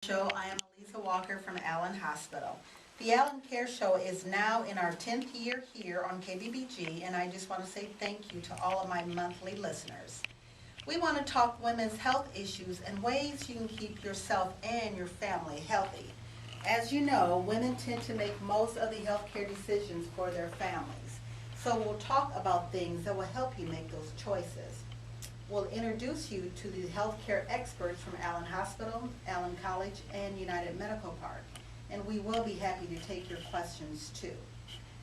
Show. I am Elisa Walker from Allen Hospital. The Allen Care Show is now in our 10th year here on KBBG, and I just want to say thank you to all of my monthly listeners. We want to talk women's health issues and ways you can keep yourself and your family healthy. As you know, women tend to make most of the healthcare decisions for their families. So we'll talk about things that will help you make those choices. We'll introduce you to the healthcare experts from Allen Hospital, Allen College, and United Medical Park. And we will be happy to take your questions too.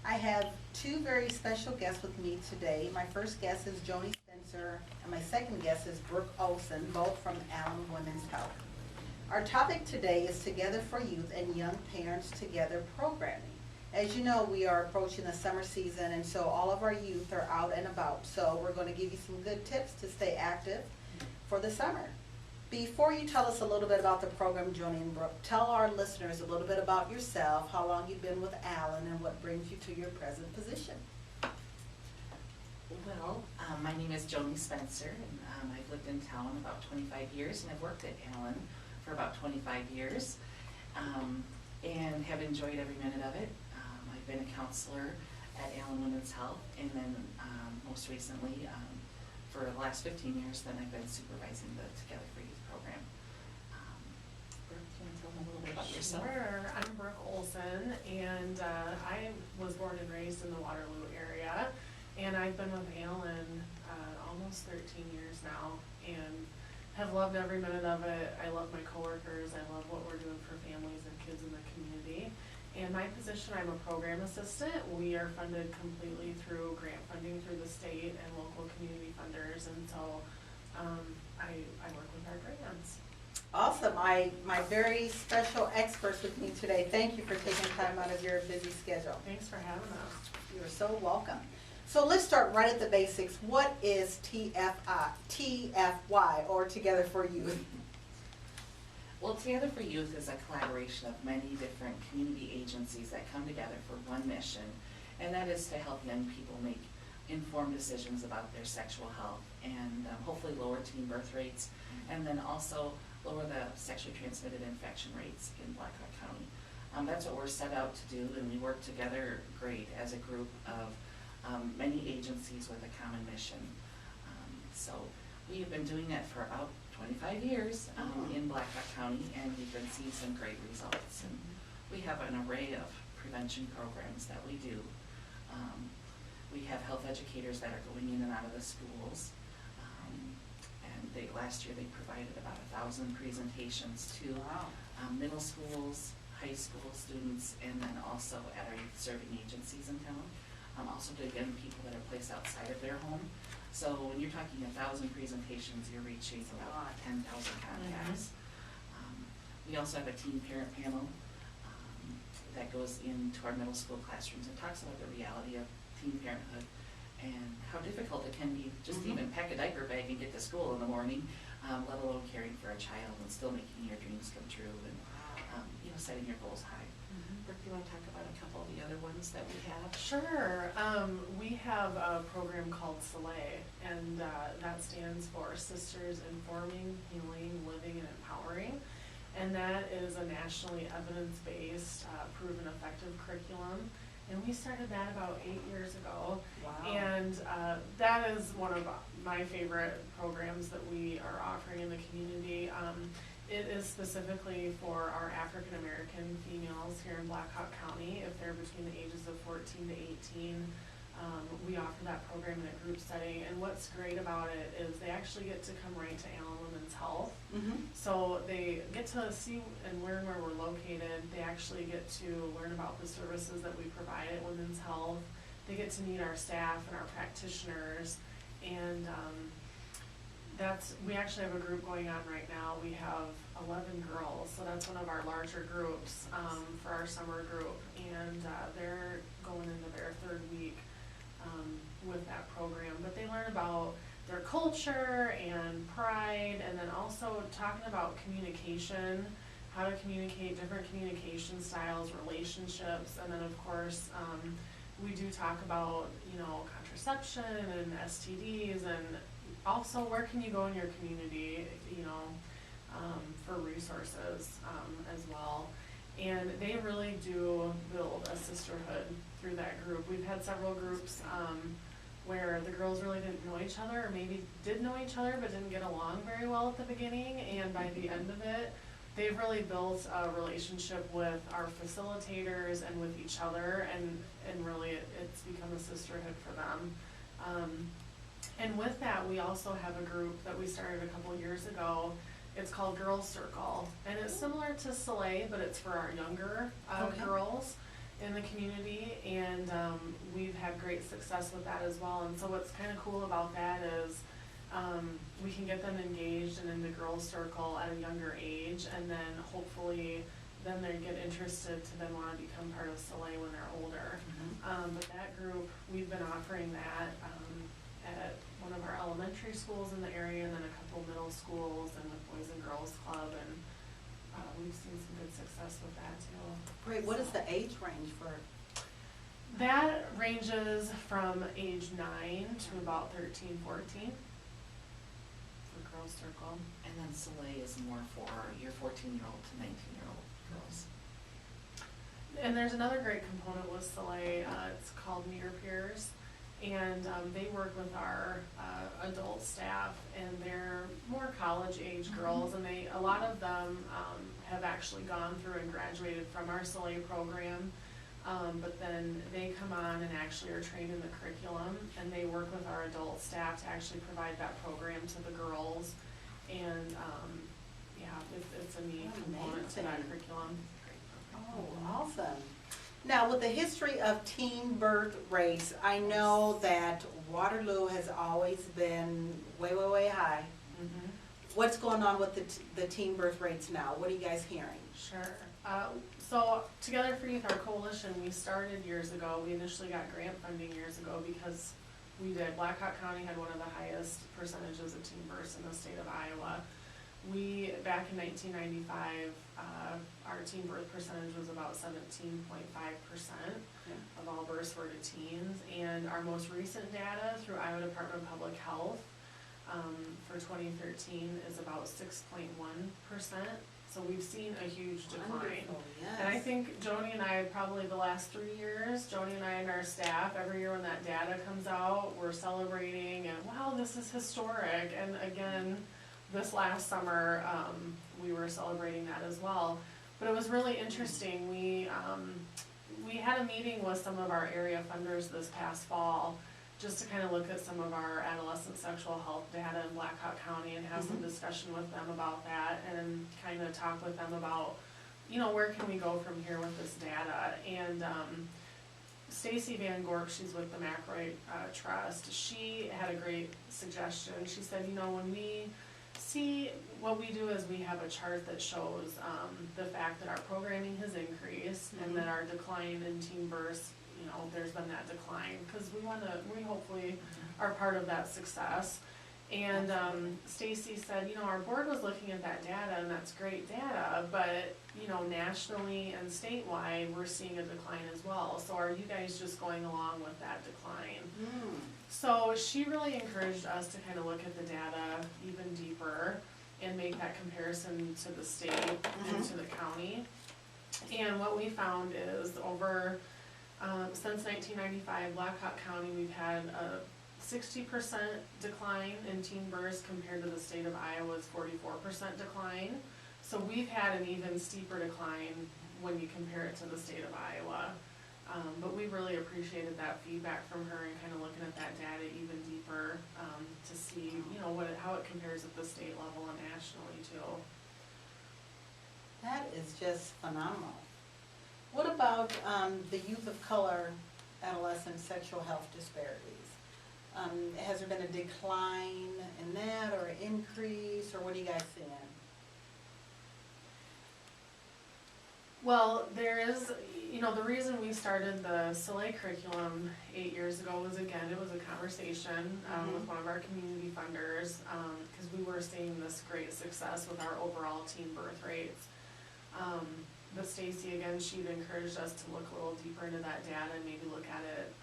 I have two very special guests with me today. My first guest is Joni Spencer, and my second guest is Brooke Olson, both from Allen Women's Health. Our topic today is Together for Youth and Young Parents Together programming. As you know, we are approaching the summer season, and so all of our youth are out and about. So we're going to give you some good tips to stay active for the summer. Before you tell us a little bit about the program, Joni and Brooke, tell our listeners a little bit about yourself, how long you've been with Allen, and what brings you to your present position. Well, my name is Joni Spencer, and I've lived in town about 25 years, and I've worked at Allen for about 25 years, and have enjoyed every minute of it. I've been a counselor at Allen Women's Health, and then most recently, for the last 15 years, then I've been supervising the Together for Youth program. Brooke, do you want to tell them a little bit about yourself? Sure. I'm Brooke Olson, and I was born and raised in the Waterloo area, and I've been with Allen almost 13 years now, and have loved every minute of it. I love my coworkers. I love what we're doing for families and kids in the community. And my position, I'm a program assistant. We are funded completely through grant funding through the state and local community funders, and so I work with our grants. Awesome. My very special experts with me today. Thank you for taking time out of your busy schedule. Thanks for having us. You're so welcome. So let's start right at the basics. What is TFY, or Together for Youth? Well, Together for Youth is a collaboration of many different community agencies that come together for one mission, and that is to help young people make informed decisions about their sexual health and hopefully lower teen birth rates, and then also lower the sexually transmitted infection rates in Black Hawk County. That's what we're set out to do, and we work together great as a group of many agencies with a common mission. So we have been doing that for about 25 years in Black Hawk County, and we've been seeing some great results. And we have an array of prevention programs that we do. We have health educators that are going in and out of the schools. And last year they provided about 1,000 presentations to middle schools, high school students, and then also at our youth serving agencies in town. Also to young people that are placed outside of their home. So when you're talking 1,000 presentations, you're reaching about 10,000 contacts. We also have a teen parent panel that goes into our middle school classrooms and talks about the reality of teen parenthood and how difficult it can be just to even pack a diaper bag and get to school in the morning, let alone caring for a child and still making your dreams come true and setting your goals high. Brooke, do you want to talk about a couple of the other ones that we have? Sure. We have a program called SOLEIL, and that stands for Sisters Informing, Healing, Living, and Empowering. And that is a nationally evidence-based, proven effective curriculum. And we started that about 8 years ago. Wow. And that is one of my favorite programs that we are offering in the community. It is specifically for our African American females here in Black Hawk County. If they're between the ages of 14 to 18, we offer that program in a group setting. And what's great about it is they actually get to come right to Allen Women's Health. So they get to see and learn where we're located. They actually get to learn about the services that we provide at Women's Health. They get to meet our staff and our practitioners. And we actually have a group going on right now. We have 11 girls, so that's one of our larger groups for our summer group, and they're going into their third week with that program. But they learn about their culture and pride, and then also talking about communication, how to communicate, different communication styles, relationships, and then of course we do talk about contraception and STDs, and also where can you go in your community, for resources, as well. And they really do build a sisterhood through that group. We've had several groups, where the girls really didn't know each other, or maybe did know each other but didn't get along very well at the beginning, and by the end of it, they've really built a relationship with our facilitators and with each other, and really it's become a sisterhood for them. And with that, we also have a group that we started a couple years ago. It's called Girls Circle, and it's similar to Soleil, but it's for our younger Okay. girls in the community, and we've had great success with that as well. And so what's kind of cool about that is we can get them engaged and in the Girls Circle at a younger age, and then hopefully then they get interested to then want to become part of Soleil when they're older. But that group, we've been offering that at one of our elementary schools in the area, and then a couple middle schools, and with Boys and Girls Club, and we've seen some good success with that too. Great, what is the age range for? That ranges from age 9 to about 13, 14 for Girls Circle. And then Soleil is more for your 14-year-old to 19-year-old girls. And there's another great component with Soleil, it's called Meet Your Peers. And they work with our adult staff, and they're more college-age girls, and a lot of them have actually gone through and graduated from our Soleil program. But then they come on and actually are trained in the curriculum, and they work with our adult staff to actually provide that program to the girls. And it's a neat component to that Amazing. curriculum. Oh, awesome. Now, with the history of teen birth rates, I know that Waterloo has always been way, way, way high. Mhm. What's going on with the teen birth rates now? What are you guys hearing? Sure. So Together for Youth, our coalition, we started years ago. We initially got grant funding years ago because Black Hawk County had one of the highest percentages of teen births in the state of Iowa. Back in 1995, our teen birth percentage was about 17.5% of all births were to teens. And our most recent data through Iowa Department of Public Health for 2013 is about 6.1%. So we've seen a huge decline. Wonderful, yes. And I think Joni and I, probably the last 3 years, Joni and I and our staff, every year when that data comes out, we're celebrating and wow, this is historic. And again, this last summer, we were celebrating that as well. But it was really interesting. We had a meeting with some of our area funders this past fall, just to kind of look at some of our adolescent sexual health data in Black Hawk County and have some discussion with them about that, and kind of talk with them about, where can we go from here with this data. And Stacy Van Gork, she's with the McRoy Trust, she had a great suggestion. She said, when we see, what we do is we have a chart that shows the fact that our programming has increased and that our decline in teen births, there's been that decline, because we hopefully are part of that success. And Stacy said, our board was looking at that data, and that's great data, but nationally and statewide, we're seeing a decline as well. So are you guys just going along with that decline? So she really encouraged us to kind of look at the data even deeper and make that comparison to the state and to the county. And what we found is since 1995, Black Hawk County, we've had a 60% decline in teen births compared to the state of Iowa's 44% decline. So we've had an even steeper decline when you compare it to the state of Iowa. But we really appreciated that feedback from her and kind of looking at that data even deeper to see, how it compares at the state level and nationally too. That is just phenomenal. What about the youth of color adolescent sexual health disparities? Has there been a decline in that, or an increase, or what are you guys seeing? Well, there is, the reason we started the Soleil curriculum 8 years ago was, again, it was a conversation with one of our community funders, because we were seeing this great success with our overall teen birth rates. The with Stacy again, she'd encouraged us to look a little deeper into that data and maybe look at it,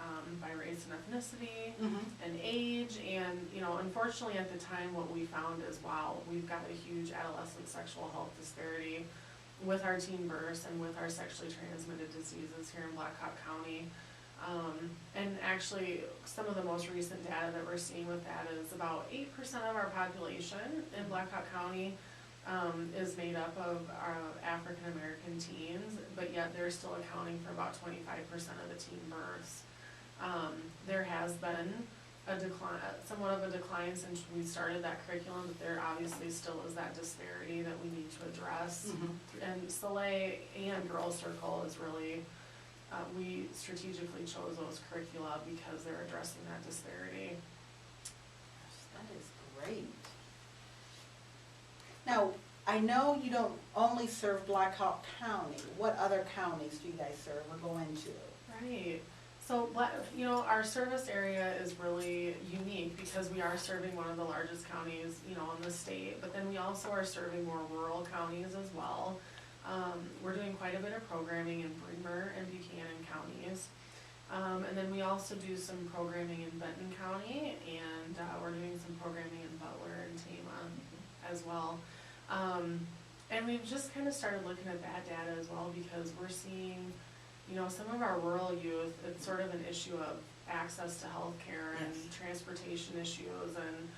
by race and ethnicity and age. And, you know, unfortunately at the time, what we found is, wow, we've got a huge adolescent sexual health disparity with our teen births and with our sexually transmitted diseases here in Black Hawk County. And actually, some of the most recent data that we're seeing with that is about 8% of our population in Black Hawk County is made up of African American teens, but yet they're still accounting for about 25% of the teen births. There has been a decline, somewhat of a decline since we started that curriculum, but there obviously still is that disparity that we need to address. And Soleil and Girl Circle is really, we strategically chose those curricula because they're addressing that disparity. That is great. Now, I know you don't only serve Black Hawk County. What other counties do you guys serve or go into? Right. So, you know, our service area is really unique because we are serving one of the largest counties, you know, in the state, but then we also are serving more rural counties as well. We're doing quite a bit of programming in Bremer and Buchanan counties. And then we also do some programming in Benton County, and we're doing some programming in Butler and Tama as well. And we've just kind of started looking at that data as well because we're seeing, you know, some of our rural youth, it's sort of an issue of access to healthcare and transportation issues. And,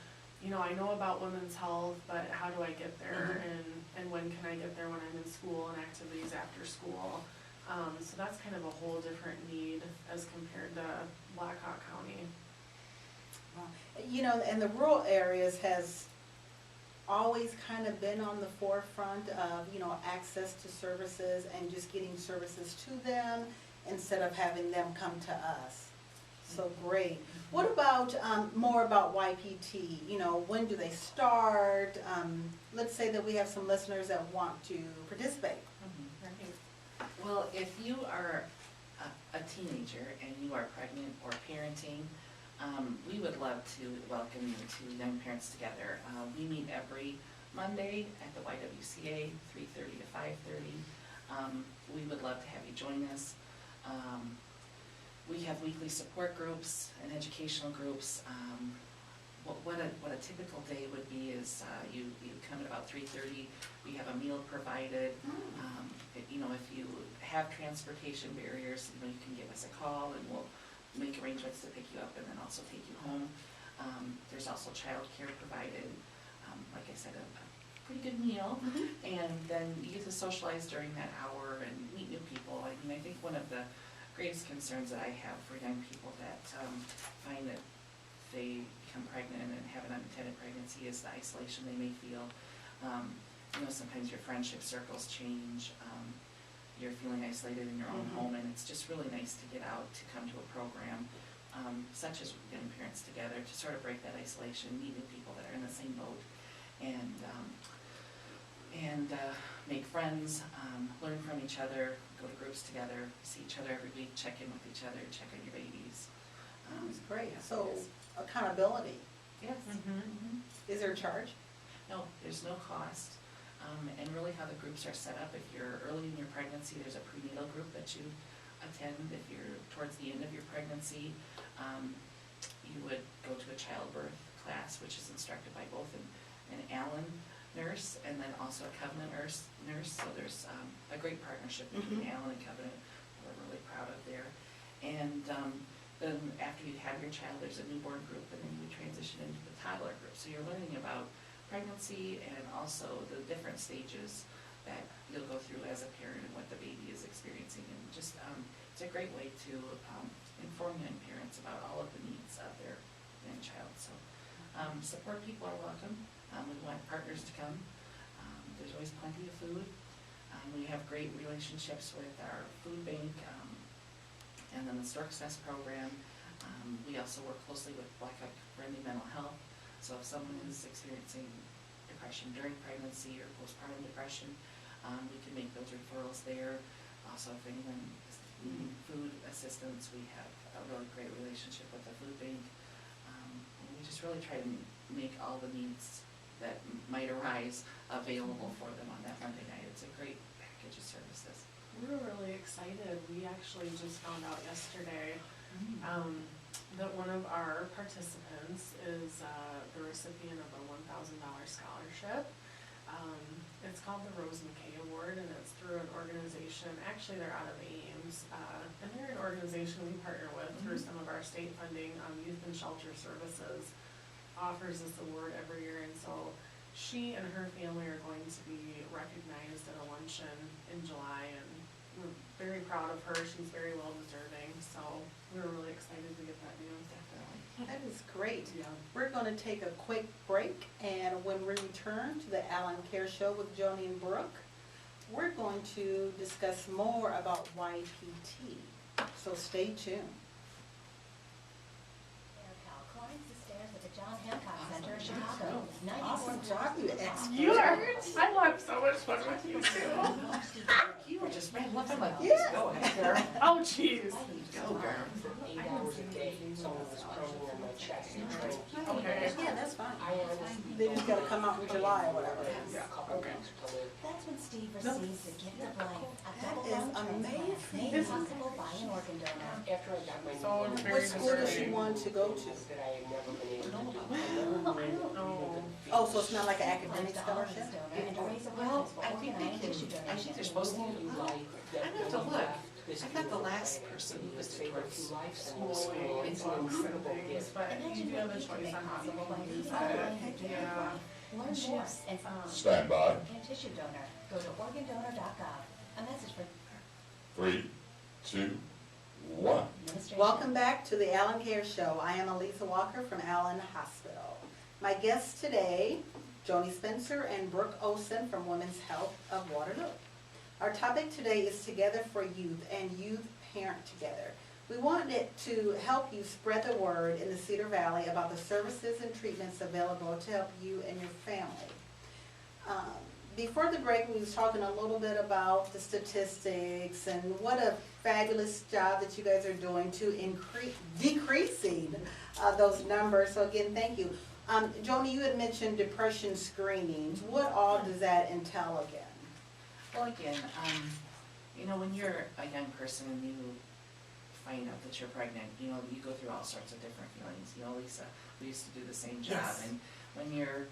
you know, I know about women's health, but how do I get there? And when can I get there when I'm in school and activities after school? So that's kind of a whole different need as compared to Black Hawk County. You know, and the rural areas has always kind of been on the forefront of, you know, access to services and just getting services to them instead of having them come to us. So great. What about, more about YPT? You know, when do they start? Let's say that we have some listeners that want to participate. Well, if you are a teenager and you are pregnant or parenting, we would love to welcome you to Young Parents Together. We meet every Monday at the YWCA, 3:30 to 5:30. We would love to have you join us. We have weekly support groups and educational groups. What a typical day would be is you come at about 3:30. We have a meal provided. You know, if you have transportation barriers, you know, you can give us a call and we'll make arrangements to pick you up and then also take you home. There's also childcare provided. Like I said, a pretty good meal. And then you get to socialize during that hour and meet new people. I mean, I think one of the greatest concerns that I have for young people that find that they become pregnant and have an unintended pregnancy is the isolation they may feel. You know, sometimes your friendship circles change. You're feeling isolated in your own home, and it's just really nice to get out, to come to a program such as Young Parents Together, to sort of break that isolation, meet new people that are in the same boat, and make friends, learn from each other, go to groups together, see each other every week, check in with each other, check on your babies. That's great. Yeah, So it is. accountability. Yes. Is there a charge? No, there's no cost. And really how the groups are set up, if you're early in your pregnancy, there's a prenatal group that you attend. If you're towards the end of your pregnancy, you would go to a childbirth class, which is instructed by both an Allen nurse and then also a Covenant nurse. So there's a great partnership between Allen and Covenant we're really proud of there. And then after you have your child, there's a newborn group, and then you transition into the toddler group. So you're learning about pregnancy and also the different stages that you'll go through as a parent and what the baby is experiencing. And just, it's a great way to inform young parents about all of the needs of their young child. So support people are welcome. We want partners to come. There's always plenty of food. We have great relationships with our food bank and then the Storks Nest program. We also work closely with Black Hawk Friendly Mental Health. So if someone is experiencing depression during pregnancy or postpartum depression, we can make those referrals there. Also, if anyone is needing food assistance, we have a really great relationship with the food bank. And we just really try to make all the needs that might arise available for them on that Monday night. It's a great package of services. excited. We actually just found out yesterday, that one of our participants is, the recipient of a $1,000 scholarship. It's called the Rose McKay Award, and it's through an organization, actually they're out of Ames, and they're an organization we partner with through some of our state funding. Youth and Shelter Services offers this award every year, and so she and her family are going to be recognized at a luncheon in July, and we're very proud of her. She's very well deserving, so we're really excited to get that news. That is great. Yeah. We're going to take a quick break, and when we return to the Alan Care Show with Joni and Brooke, we're going to discuss more about YPT. So stay tuned. Climbs the stairs at the John Hancock Center in Chicago. Awesome job, you expert. You are, I will have so much fun with you too. You were just right, looking like, Yeah. go ahead, girl. Oh, jeez. Go, girl. 8 hours a day, someone was crawling on my chest and trying to keep me Okay. Yeah, that's fine. I honestly. They just gotta come out in July or whatever. A couple weeks to live. That's when Steve receives the gift of life, a double That is lung transplant amazing. made possible by an organ donor. After I got my So knee, very What school does she deserving. want to go to? that I had never been able to do. I don't know. Oh, so it's not like an academic scholarship? Well, I think they can, I think they're supposed to. I'd have to look. I thought the last person who was towards school. Schooling, It's books and incredible. things, but you do have a choice on how you use it. Yeah. Learn more and Stand by. and tissue donor. Go to organdonor.gov. A message for 3, 2, 1. administration. Welcome back to the Alan Care Show. I am Elisa Walker from Allen Hospital. My guests today, Joni Spencer and Brooke Olson from Women's Health of Waterloo. Our topic today is Together for Youth and Youth Parent Together. We wanted to help you spread the word in the Cedar Valley about the services and treatments available to help you and your family. Before the break, we was talking a little bit about the statistics and what a fabulous job that you guys are doing to decreasing those numbers. So again, thank you. Joni, you had mentioned depression screenings. What all does that entail again? Well, again, you know, when you're a young person and you find out that you're pregnant, you know, you go through all sorts of different feelings. You know, Lisa, we used to do the same job. Yes. And when you're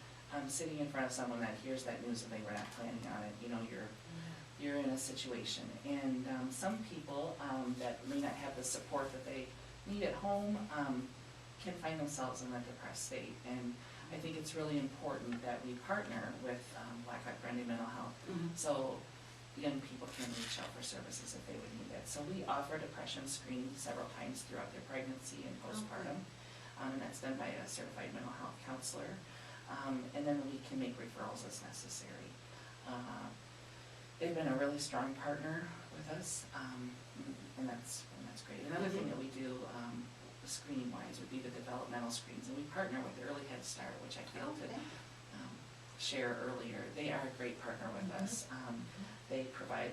sitting in front of someone that hears that news and they were not planning on it, you know, you're in a situation. And some people that may not have the support that they need at home can find themselves in a depressed state. And I think it's really important that we partner with Black Hawk Brandon Mental Health so young people can reach out for services if they would need it. So we offer depression screening several times throughout their pregnancy and postpartum, and that's done by a certified mental health counselor. And then we can make referrals as necessary. They've been a really strong partner with us, and that's great. Another thing that we do, screening wise, would be the developmental screens, and we partner with Early Head Start, which I failed to share earlier. They are a great partner with us. They provide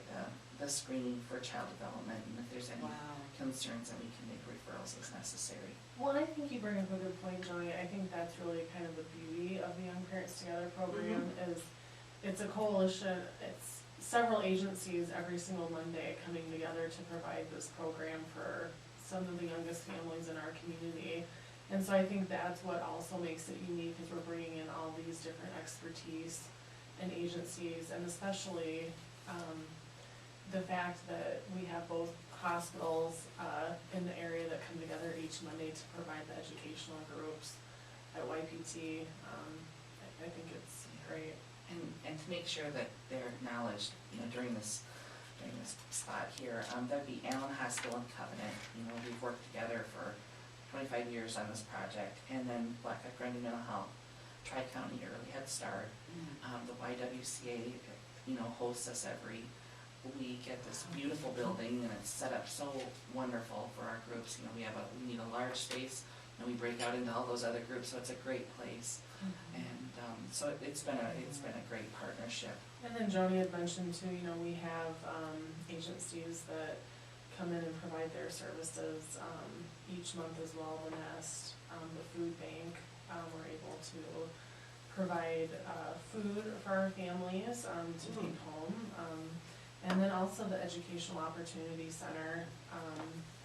the screening for child development, and if there's any concerns, then we can make referrals as necessary. Well, I think you bring up a good point, Joni. I think that's really kind of the beauty of the Young Parents Together program is it's a coalition, it's several agencies every single Monday coming together to provide this program for some of the youngest families in our community. And so I think that's what also makes it unique is we're bringing in all these different expertise and agencies, and especially the fact that we have both hospitals in the area that come together each Monday to provide the educational groups at YPT. I think it's great. And to make sure that they're acknowledged, you know, during this spot here, that'd be Allen Hospital and Covenant. You know, we've worked together for 25 years on this project, and then Black Hawk Grundy Mental Health, Tri-County Early Head Start, the YWCA, you know, hosts us every week at this beautiful building, and it's set up so wonderful for our groups. You know, we need a large space, and we break out into all those other groups, so it's a great place. And so it's been a great partnership. And then Joni had mentioned too, you know, we have agencies that come in and provide their services each month as well. The Nest, the food bank, we're able to provide food for our families to take home. And then also also the Educational Opportunity Center,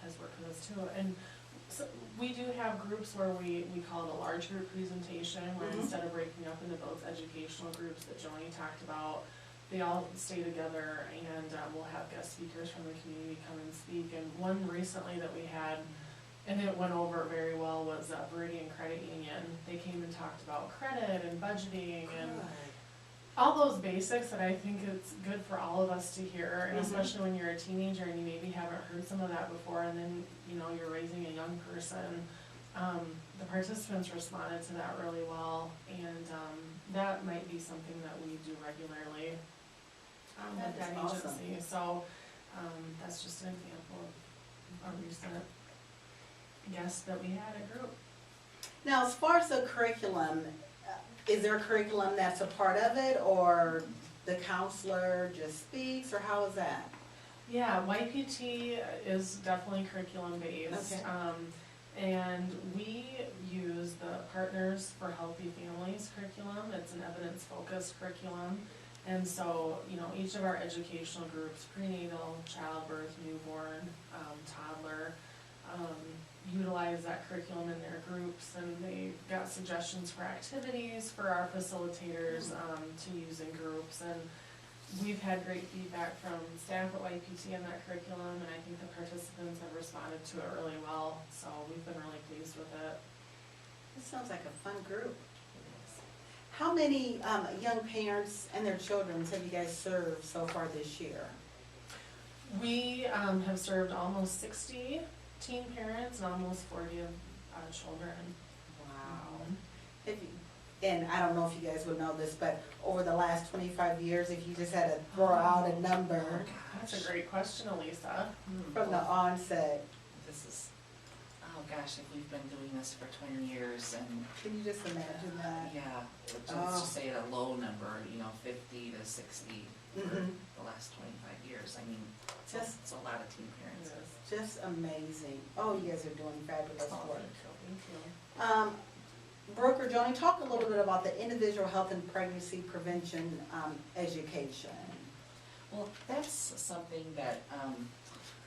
has worked with us too. And so we do have groups where we call it a large group presentation, where Mhm. instead of breaking up into those educational groups that Joni talked about, they all stay together, and we'll have guest speakers from the community come and speak. And one recently that we had, and it went over very well, was Viridian Credit Union. They came and talked about credit and budgeting and all those basics that I think it's good for all of us to hear, and Mhm. especially when you're a teenager and you maybe haven't heard some of that before, and then, you know, you're raising a young person. The participants responded to that really well, and, that might be something that we do regularly, That with that is awesome. agency. So, that's just an example of a recent guest that we had at group. Now, as far as the curriculum, is there a curriculum that's a part of it, or the counselor just speaks, or how is that? Yeah, YPT is definitely curriculum based. Okay. And we use the Partners for Healthy Families curriculum. It's an evidence-focused curriculum. And so, you know, each of our educational groups, prenatal, childbirth, newborn, toddler, utilize that curriculum in their groups, and they got suggestions for activities for our facilitators, to use in groups. And we've had great feedback from staff at YPT on that curriculum, and I think the participants have responded to it really well, so we've been really pleased with it. This sounds like a fun group. How many young parents and their children have you guys served so far this year? We have served almost 60 teen parents and almost 40 children. Wow. And I don't know if you guys would know this, but over the last 25 years, if you just had to throw out a number That's a great question, Elisa. from the onset, This is, oh gosh, if we've been doing this for 20 years and, can you just imagine that? yeah, let's Oh. just say at a low number, you know, 50 to 60 for Mhm. the last 25 years. I mean, Just- it's a lot of teen parents. Just amazing. Oh, you guys are doing fabulous Oh, work. thank you. Brooke or Joni, talk a little bit about the individual health and pregnancy prevention education. Well, that's something that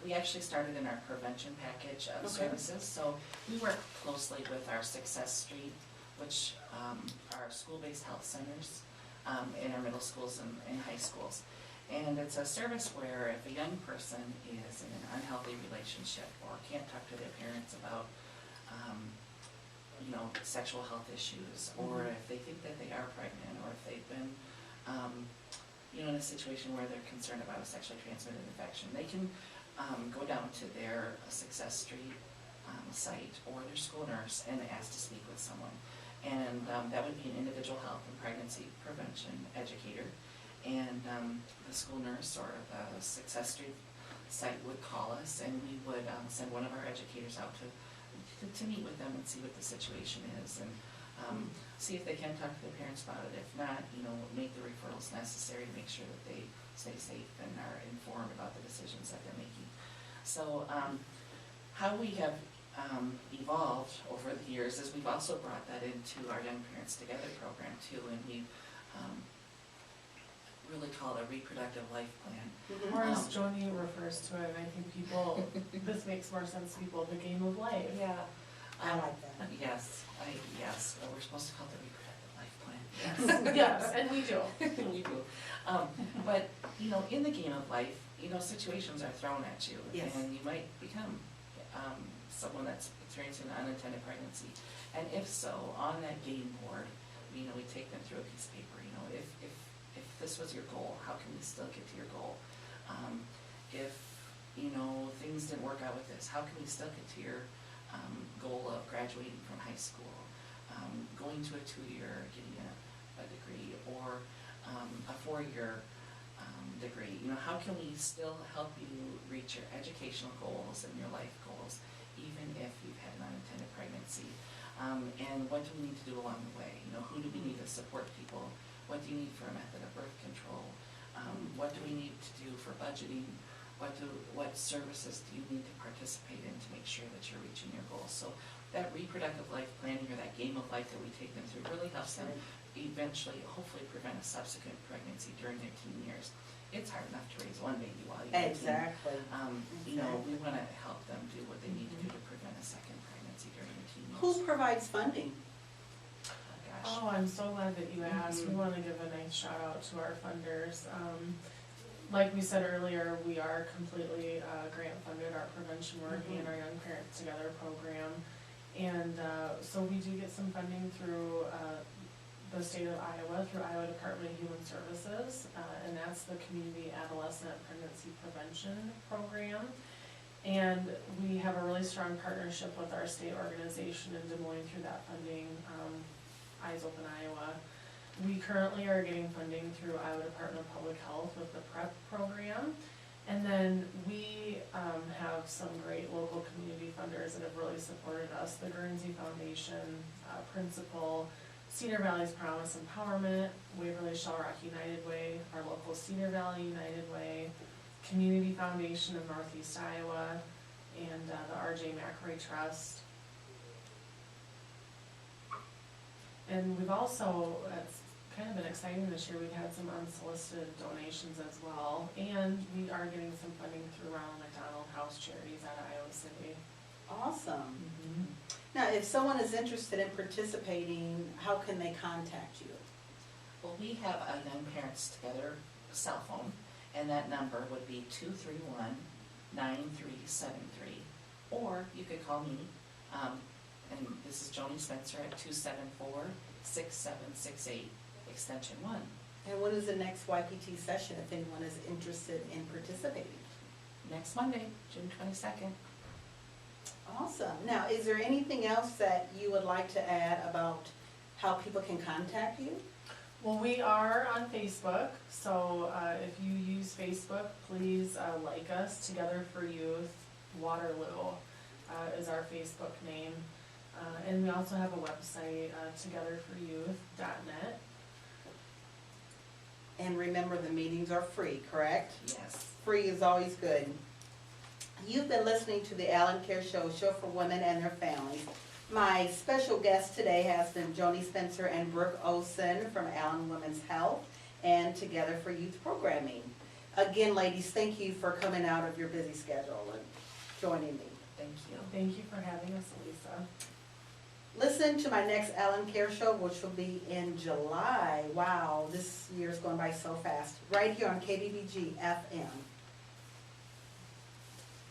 we actually started in our prevention package of Okay. services. So we work closely with our Success Street, which are school-based health centers in our middle schools and high schools. And it's a service where if a young person is in an unhealthy relationship or can't talk to their parents about you know, sexual health issues, or if they think that they are pregnant, or if they've been, you know, in a situation where they're concerned about a sexually transmitted infection, they can go down to their Success Street site or their school nurse and ask to speak with someone. And that would be an individual health and pregnancy prevention educator. And the school nurse or the Success Street site would call us, and we would send one of our educators out to meet with them and see what the situation is, and see if they can talk to their parents about it. If not, you know, make the referrals necessary to make sure that they stay safe and are informed about the decisions that they're making. So how we have evolved over the years is we've also brought that into our Young Parents Together program too, and we've really call it a reproductive life plan. Or as Joni refers to it, I think people, this makes more sense to people, the game of life. Yeah. I like that. Yes, yes, well, we're supposed to call it the reproductive life plan, yes. Yes, and we do. We do. But, you know, in the game of life, you know, situations are thrown at you. Yes. And you might become someone that's experiencing an unintended pregnancy. And if so, on that game board, you know, we take them through a piece of paper, you know, if this was your goal, how can we still get to your goal? If, you know, things didn't work out with this, how can we still get to your goal of graduating from high school, going to a 2-year, getting a degree, or a 4-year degree? You know, how can we still help you reach your educational goals and your life goals, even if you've had an unintended pregnancy? And what do we need to do along the way? You know, who do we need to support people? What do you need for a method of birth control? What do we need to do for budgeting? What services do you need to participate in to make sure that you're reaching your goals? So that reproductive life planning, or that game of life that we take them through, really helps them eventually, hopefully, prevent a subsequent pregnancy during their teen years. it's hard enough to raise one baby while you have 18. Exactly. You know, we wanna help them do what they need to do to prevent a second pregnancy during the teen years. Who provides funding? Gosh. Oh, I'm so glad that you asked. We wanna give a nice shout out to our funders. Like we said earlier, we are completely, grant funded, our prevention work and our Young Parents Together program. And, so we do get some funding through, the state of Iowa, through Iowa Department of Human Services, and that's the Community Adolescent Pregnancy Prevention Program. And we have a really strong partnership with our state organization in Des Moines through that funding, Eyes Open Iowa. We currently are getting funding through Iowa Department of Public Health with the PrEP program. And then we have some great local community funders that have really supported us, the Guernsey Foundation, Principal, Cedar Valley's Promise Empowerment, Waverly Shell Rock United Way, our local Cedar Valley United Way, Community Foundation of Northeast Iowa, and the RJ McRae Trust. And we've also, it's kind of been exciting this year, we've had some unsolicited donations as well, and we are getting some funding through Ronald McDonald House Charities out of Iowa City. Awesome. Now, if someone is interested in participating, how can they contact you? Well, we have a Young Parents Together cell phone, and that number would be 231-9373. Or you could call me, and this is Joni Spencer at 274-6768, extension 1. And when is the next YPT session if anyone is interested in participating? Next Monday, June 22nd. Awesome. Now, is there anything else that you would like to add about how people can contact you? Well, we are on Facebook, so if you use Facebook, please like us. Together for Youth Waterloo is our Facebook name. And we also have a website, togetherforyouth.net. And remember, the meetings are free, correct? Yes. Free is always good. You've been listening to the Allen Care Show for women and their families. My special guest today has been Joni Spencer and Brooke Olson from Allen Women's Health and Together for Youth Programming. Again, ladies, thank you for coming out of your busy schedule and joining me. Thank you. Thank you for having us, Lisa. Listen to my next Allen Care Show, which will be in July. Wow, this year's going by so fast. Right here on KBBG FM.